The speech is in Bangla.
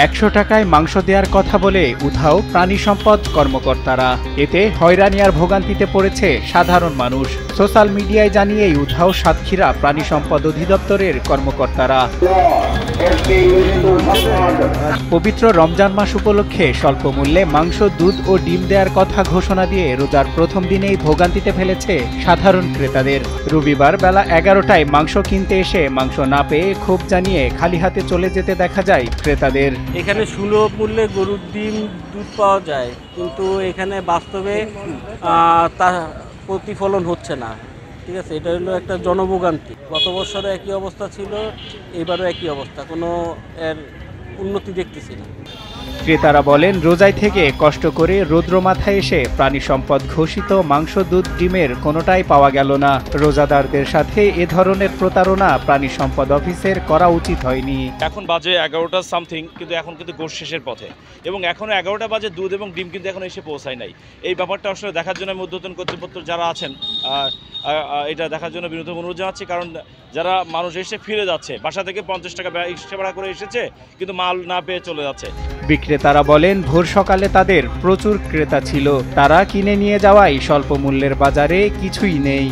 100 টাকায় মাংস দেওয়ার কথা বলে উধাও প্রাণী সম্পদ কর্মকর্তারা। এতে হয়রানি আর ভোগান্তিতে পড়েছে সাধারণ মানুষ। সোশ্যাল মিডিয়ায় জানিয়েই উধাও সাতক্ষীরা প্রাণী সম্পদ অধিদপ্তরের কর্মকর্তারা। পবিত্র রমজান মাস উপলক্ষে স্বল্প মূল্যে মাংস, দুধ ও ডিম দেওয়ার কথা ঘোষণা দিয়ে রোজার প্রথম দিনেই ভোগান্তিতে ফেলেছে সাধারণ ক্রেতাদের। রবিবার বেলা 11টায় মাংস কিনতে এসে মাংস না পেয়ে ক্ষোভ জানিয়ে খালি হাতে চলে যেতে দেখা যায় ক্রেতাদের। এখানে সুলভ মূল্যে গরুর ডিম, দুধ পাওয়া যায়, কিন্তু এখানে বাস্তবে তা প্রতিফলন হচ্ছে না। ঠিক আছে, এটা হলো একটা জনভোগান্তি। গত বছরও একই অবস্থা ছিল, এবারও একই অবস্থা, কোনো এর উন্নতি দেখতেছি না। ক্রেতারা বলেন, রোজায় থেকে কষ্ট করে রৌদ্র মাথায় এসে প্রাণী সম্পদ ঘোষিত মাংস, দুধ, ডিমের কোনোটাই পাওয়া গেল না। রোজাদারদের সাথে এ ধরনের প্রতারণা প্রাণী সম্পদ অফিসের করা উচিত হয়নি। এখন বাজে 11টা সামথিং, কিন্তু এখন কিন্তু গোশ শেষের পথে, এবং এখনো 11টা বাজে দুধ এবং ডিম কিন্তু এখন এসে পৌঁছায় নাই। এই ব্যাপারটা আসলে দেখার জন্য আমি ঊর্ধ্বতন কর্তৃপক্ষ যারা আছেন এটা দেখার জন্য বিনীত অনুরোধ জানাচ্ছি। কারণ যারা মানুষ এসে ফিরে যাচ্ছে, বাসা থেকে 50 টাকা এক্সট্রা ভাড়া করে এসেছে, কিন্তু মাল না পেয়ে চলে যাচ্ছে। বিক্রেতারা বলেন, ভোর সকালে তাদের প্রচুর ক্রেতা ছিল, তারা কিনে নিয়ে যাওয়ায় স্বল্প মূল্যের বাজারে কিছুই নেই।